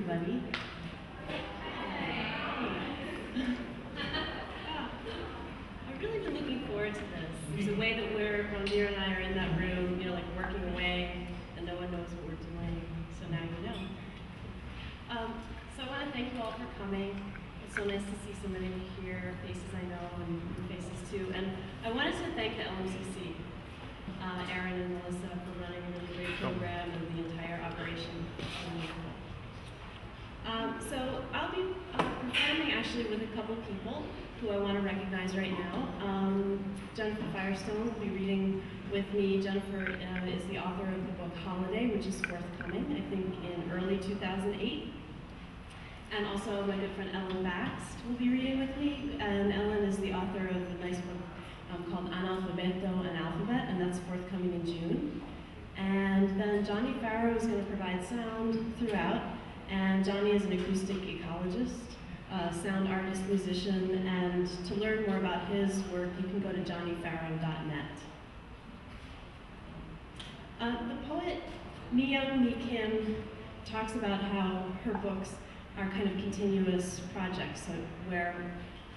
everybody. I've really been looking forward to this. There's a way that Rondir and I are in that room, you know, like working away, and no one knows what we're doing, so now you know. So I want to thank you all for coming. It's so nice to see so many of you here, faces I know and new faces too. And I wanted to thank the LMCC, Aaron and Melissa, for running a really great program and the entire operation. So I'll be performing actually with a couple people who I want to recognize right now. Jennifer Firestone will be reading with me. Jennifer is the author of the book Holiday, which is forthcoming, I think, in early 2008. And also my good friend Ellen Baxt will be reading with me. And Ellen is the author of a nice book called Analfabeto and Alphabet, and that's forthcoming in June. And then Johnny Farrow is going to provide sound throughout. And Johnny is an acoustic ecologist, sound artist, musician, and to learn more about his work, you can go to johnnyfarrow.net. The poet Mi Young Mi Kim talks about how her books are kind of continuous projects, so where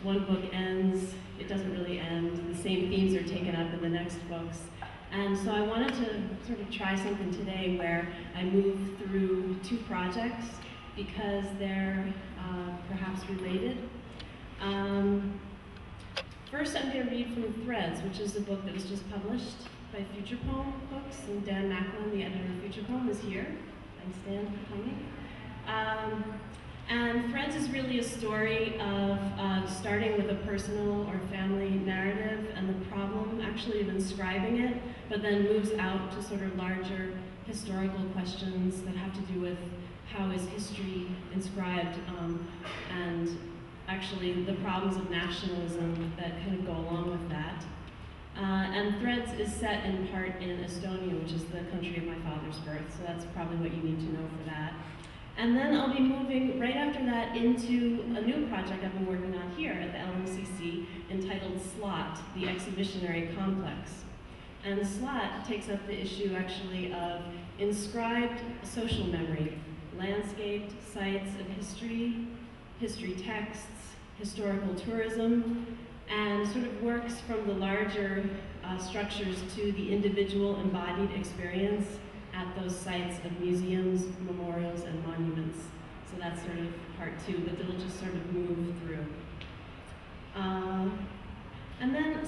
one book ends, it doesn't really end. The same themes are taken up in the next books. And so I wanted to sort of try something today where I move through two projects because they're perhaps related. First, I'm going to read from Threads, which is a book that was just published by Future Poem Books, and Dan Macklin, the editor of Future Poem, is here. Thanks, Dan, for coming. And Threads is really a story of starting with a personal or family narrative and the problem actually of inscribing it, but then moves out to sort of larger historical questions that have to do with how is history inscribed and actually the problems of nationalism that kind of go along with that. And Threads is set in part in Estonia, which is the country of my father's birth, so that's probably what you need to know for that. And then I'll be moving right after that into a new project I've been working on here at the LMCC entitled Slot, the Exhibitionary Complex. And Slot takes up the issue actually of inscribed social memory, landscaped sites of history, history texts, historical tourism, and sort of works from the larger structures to the individual embodied experience at those sites of museums, memorials, and monuments. So that's sort of part two, but it'll just sort of move through.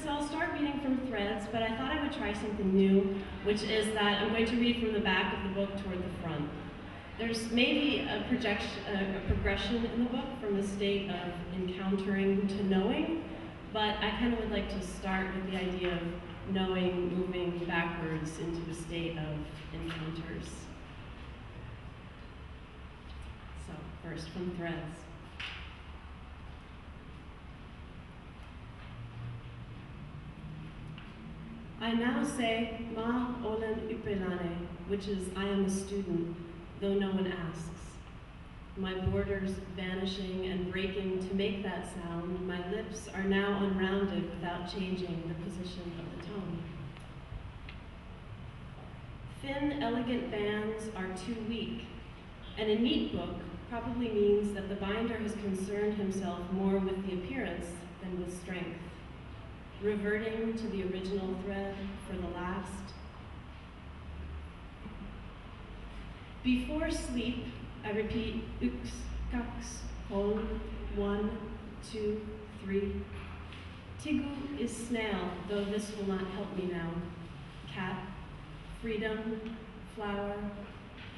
So I'll start reading from Threads, but I thought I would try something new, which is that I'm going to read from the back of the book toward the front. There's maybe a progression in the book from a state of encountering to knowing, but I kind of would like to start with the idea of knowing, moving backwards into a state of encounters. So, first from Threads. I now say, Ma olen upelane, which is, I am a student, though no one asks. My borders vanishing and breaking to make that sound, my lips are now unrounded without changing the position of the tone. Thin, elegant bands are too weak, and a neat book probably means that the binder has concerned himself more with the appearance than with strength, reverting to the original thread for the last. Before sleep, I repeat, ux, kaks, hol, 1, 2, 3. Tigu is snail, though this will not help me now. Cat, freedom, flower,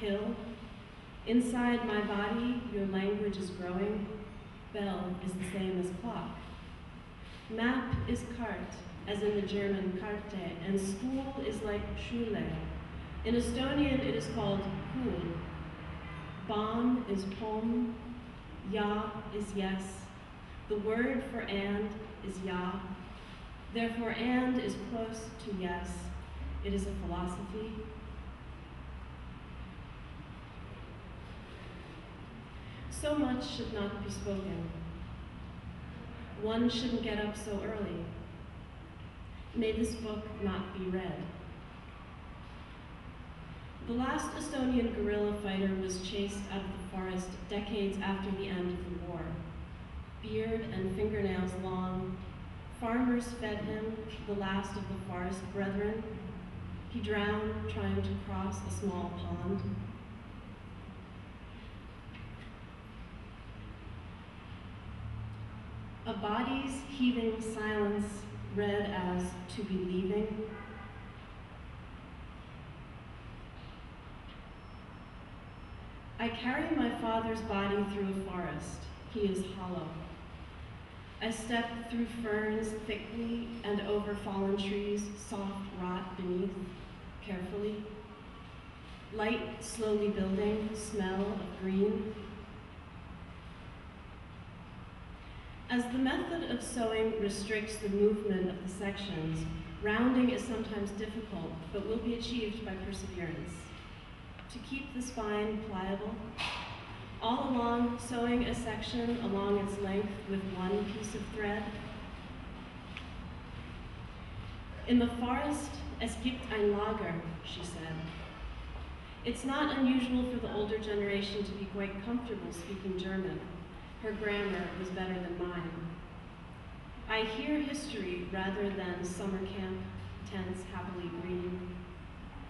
hill. Inside my body, your language is growing. Bell is the same as clock. Map is cart, as in the German Karte, and school is like Schule. In Estonian, it is called Kul. Bomb is pom, ja is yes. The word for and is ja. Therefore, and is close to yes. It is a philosophy. So much should not be spoken. One shouldn't get up so early. May this book not be read. The last Estonian guerrilla fighter was chased out of the forest decades after the end of the war. Beard and fingernails long, farmers fed him, the last of the forest brethren. He drowned trying to cross a small pond. A body's heaving silence read as to be leaving. I carry my father's body through a forest. He is hollow. I step through ferns thickly and over fallen trees, soft rot beneath, carefully. Light slowly building, smell of green. As the method of sewing restricts the movement of the sections, rounding is sometimes difficult, but will be achieved by perseverance. To keep the spine pliable, all along sewing a section along its length with one piece of thread. In the forest, es gibt ein Lager, she said. It's not unusual for the older generation to be quite comfortable speaking German. Her grammar was better than mine. I hear history rather than summer camp tents happily green.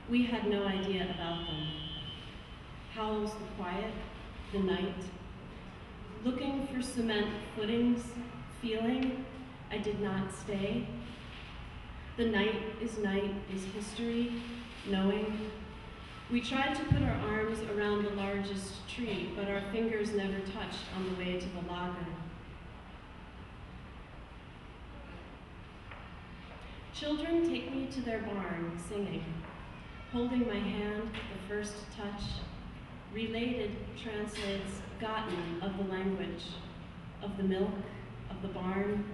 We had no idea about them. Howls the quiet, the night. Looking for cement footings, feeling I did not stay. The night is history, knowing. We tried to put our arms around the largest tree, but our fingers never touched on the way to the lager. Children take me to their barn, singing, holding my hand, the first touch. Related translates gotten of the language, of the milk, of the barn,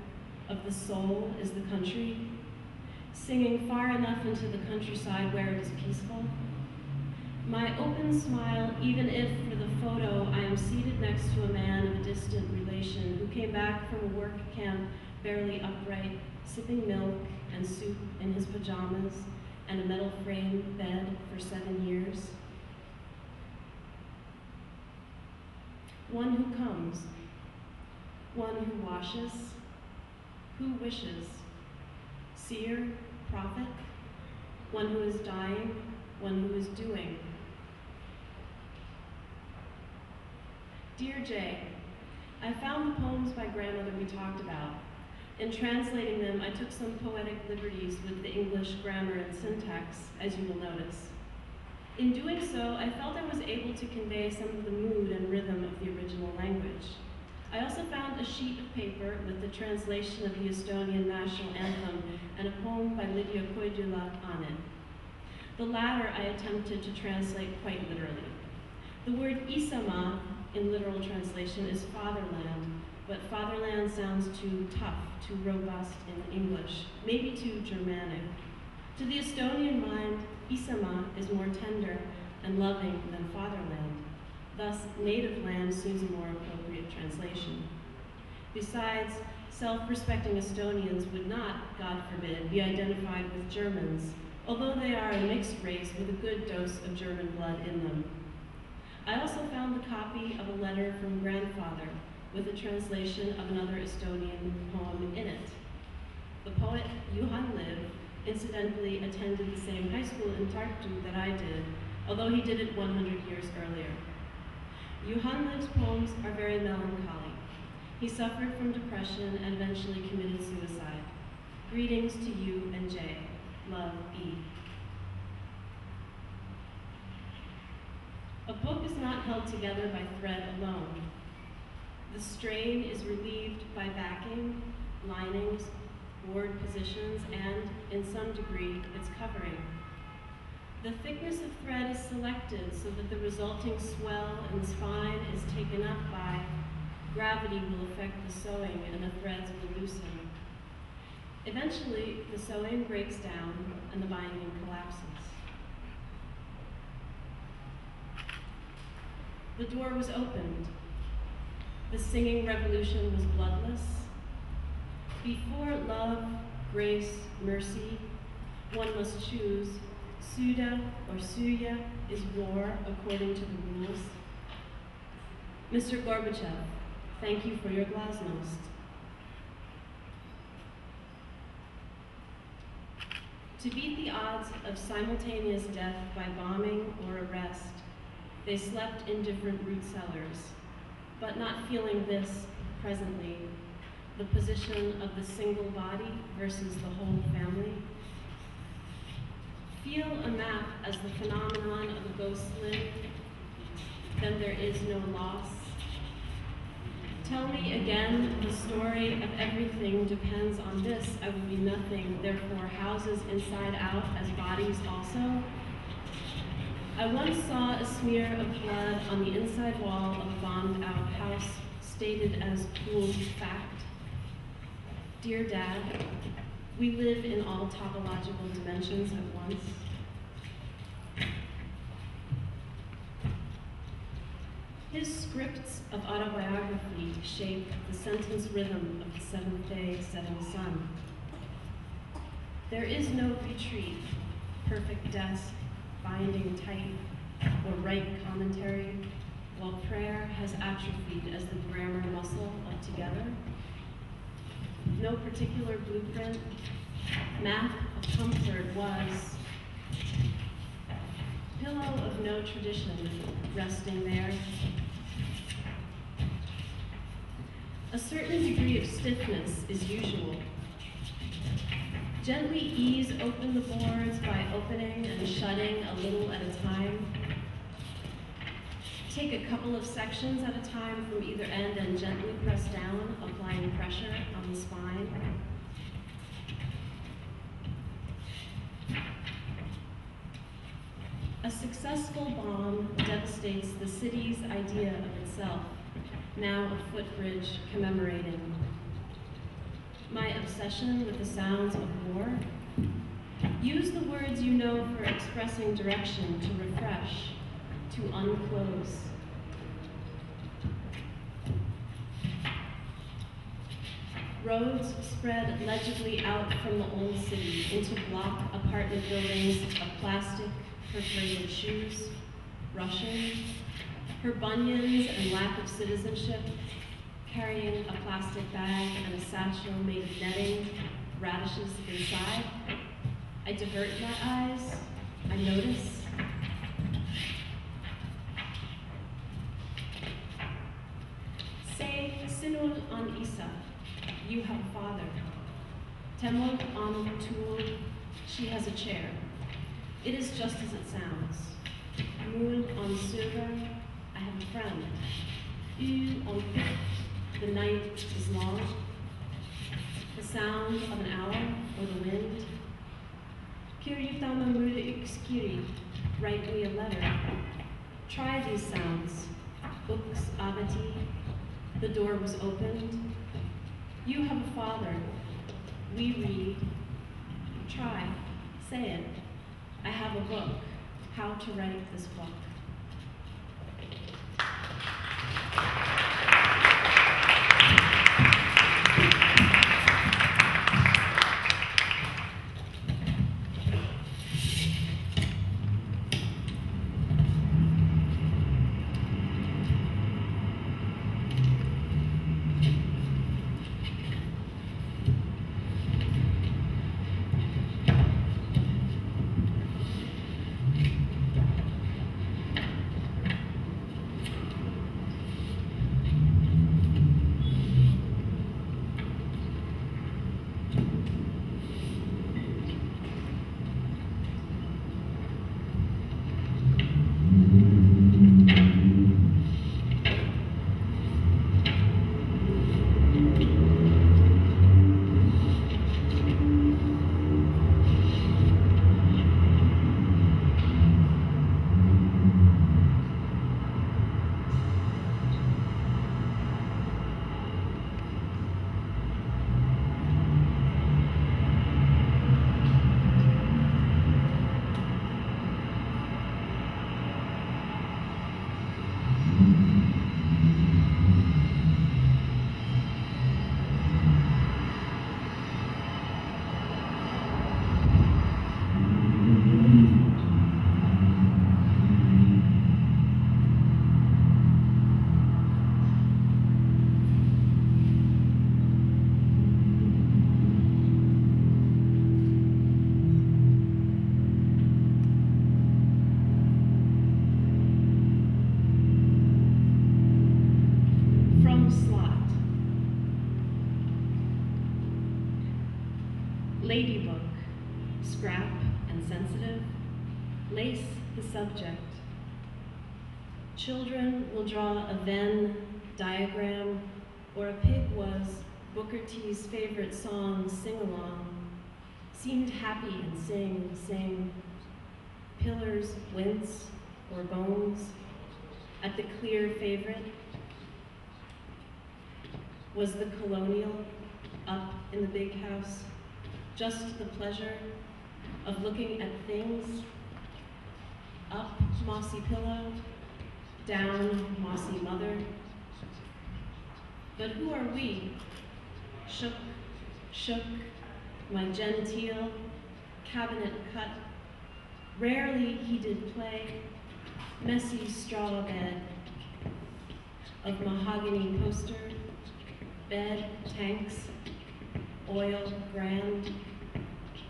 of the soul is the country. Singing far enough into the countryside where it is peaceful. My open smile, even if for the photo I am seated next to a man of a distant relation who came back from a work camp barely upright, sipping milk and soup in his pajamas and a metal frame bed for 7 years. One who comes, one who washes, who wishes, seer, prophet, one who is dying, one who is doing. Dear Jay, I found the poems by grandmother we talked about. In translating them, I took some poetic liberties with the English grammar and syntax, as you will notice. In doing so, I felt I was able to convey some of the mood and rhythm of the original language. I also found a sheet of paper with the translation of the Estonian national anthem and a poem by Lydia Koidula on it. The latter I attempted to translate quite literally. The word Isamaa in literal translation is fatherland, but fatherland sounds too tough, too robust in English, maybe too Germanic. To the Estonian mind, Isamaa is more tender and loving than fatherland. Thus, native land seems a more appropriate translation. Besides, self-respecting Estonians would not, God forbid, be identified with Germans, although they are a mixed race with a good dose of German blood in them. I also found the copy of a letter from grandfather with a translation of another Estonian poem in it. The poet Juhan Liv incidentally attended the same high school in Tartu that I did, although he did it 100 years earlier. Juhan Liv's poems are very melancholy. He suffered from depression and eventually committed suicide. Greetings to you and Jay. Love, E. A book is not held together by thread alone. The strain is relieved by backing, linings, board positions, and, in some degree, its covering. The thickness of thread is selected so that the resulting swell in the spine is taken up by gravity will affect the sewing and the threads will loosen. Eventually, the sewing breaks down and the binding collapses. The door was opened. The singing revolution was bloodless. Before love, grace, mercy, one must choose, Suda or Suya is war according to the rules. Mr. Gorbachev, thank you for your glasnost. To beat the odds of simultaneous death by bombing or arrest, they slept in different root cellars, but not feeling this presently, the position of the single body versus the whole family. Feel a map as the phenomenon of a ghost lived, then there is no loss. Tell me again the story of everything depends on this. I will be nothing, therefore houses inside out as bodies also. I once saw a smear of blood on the inside wall of a bombed out house, stated as pooled fact. Dear Dad, we live in all topological dimensions at once. His scripts of autobiography shape the sentence rhythm of the seventh day, setting sun. There is no retreat, perfect desk, binding tight, or right commentary, while prayer has atrophied as the grammar muscle altogether. No particular blueprint, map of comfort was pillow of no tradition resting there. A certain degree of stiffness is usual. Gently ease open the boards by opening and shutting a little at a time. Take a couple of sections at a time from either end and gently press down, applying pressure on the spine. A successful bomb devastates the city's idea of itself, now a footbridge commemorating. My obsession with the sounds of war. Use the words you know for expressing direction to refresh, to unclose. Roads spread legibly out from the old city into block apartment buildings of plastic, perforated shoes, Russian, her bunions and lack of citizenship, carrying a plastic bag and a satchel made of netting, radishes inside. I divert my eyes, I notice. Say, Sinul on Isa, you have a father. Temod on Tool, she has a chair. It is just as it sounds. Moon on Sugar, I have a friend. U on Pit, the night is long. The sound of an owl or the wind. Kiryutama Muda Ikskiri, write me a letter. Try these sounds. Books Abati, the door was opened. You have a father. We read. Try, say it. I have a book. How to write this book. insensitive, lace the subject. Children will draw a Venn diagram, or a pig was Booker T's favorite song, sing-along, seemed happy and sing. Pillars wince, or bones, at the clear favorite. Was the colonial up in the big house just the pleasure of looking at things? Up, mossy pillow, down, mossy mother. But who are we? Shook, my genteel cabinet cut. Rarely he did play, messy straw bed of mahogany poster, bed tanks, oil grand,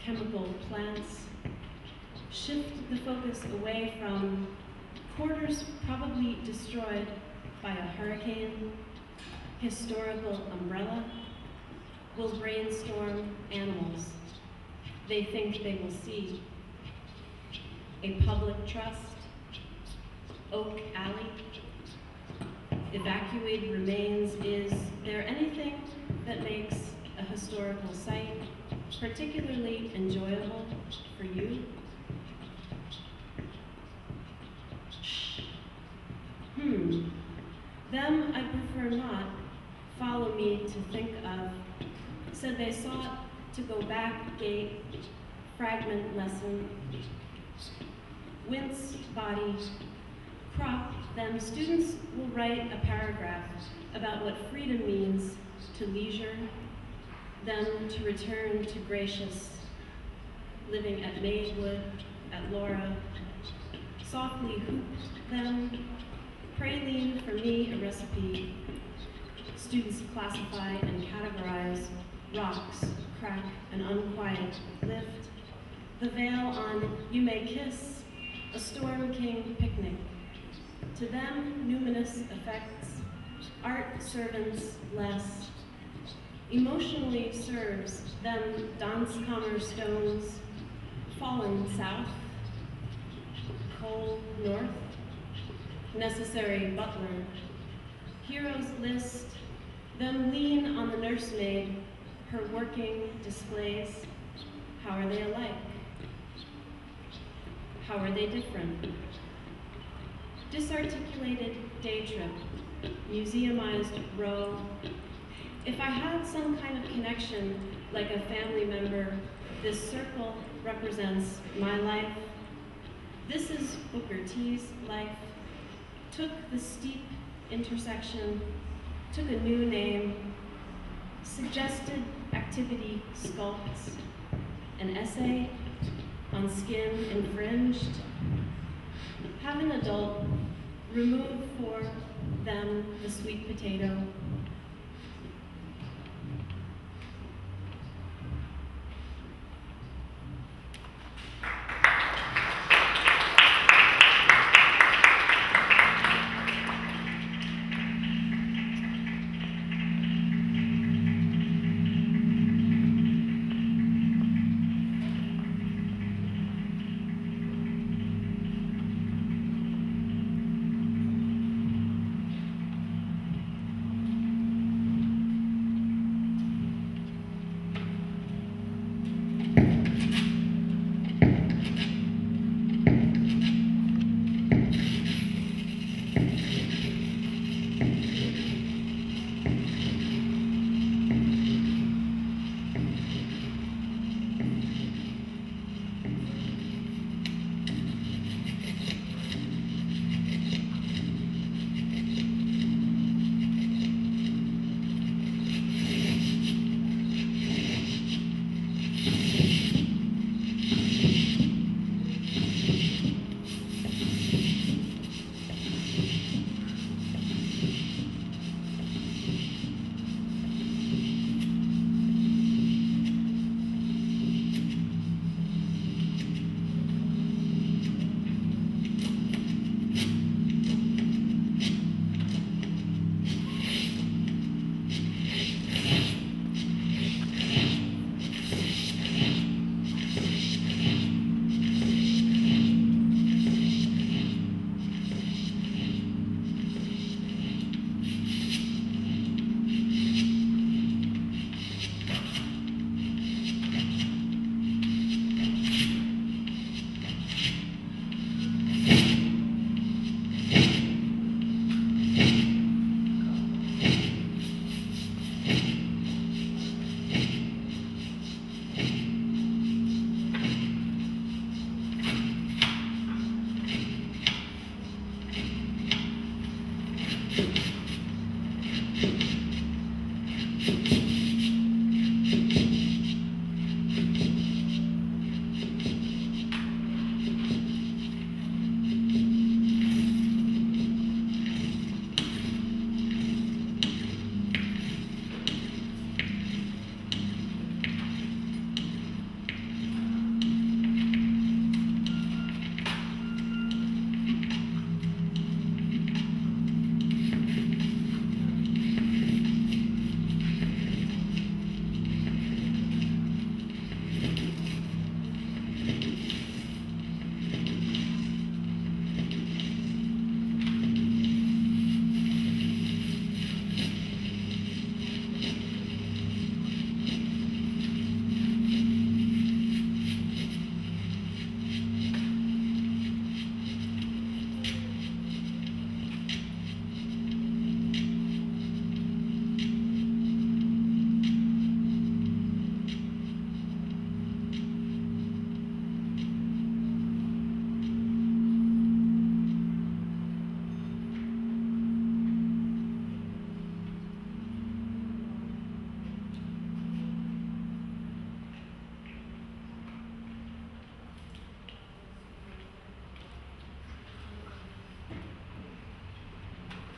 chemical plants. Shift the focus away from quarters probably destroyed by a hurricane, historical umbrella. Will brainstorm animals they think they will see. A public trust, Oak Alley. Evacuated remains. Is there anything that makes a historical site particularly enjoyable for you? Them I prefer not. Follow me to think of. Said they sought to go back gate, fragment lesson, wince body, crop, then students will write a paragraph about what freedom means to leisure, then to return to gracious, living at Maywood, at Laura, softly hoop them, praline for me a recipe. Students classify and categorize rocks, crack, and unquiet lift. The veil on You May Kiss, a Storm King picnic. To them, numinous effects, art servants less. Emotionally serves them Danskammer stones, fallen south, cold north, necessary butler. Heroes list, them lean on the nursemaid, her working displays. How are they alike? How are they different? Disarticulated day trip, museumized row. If I had some kind of connection, like a family member, this circle represents my life. This is Booker T's life. Took the steep intersection, took a new name, suggested activity sculpts, an essay on skin infringed. Have an adult remove for them the sweet potato,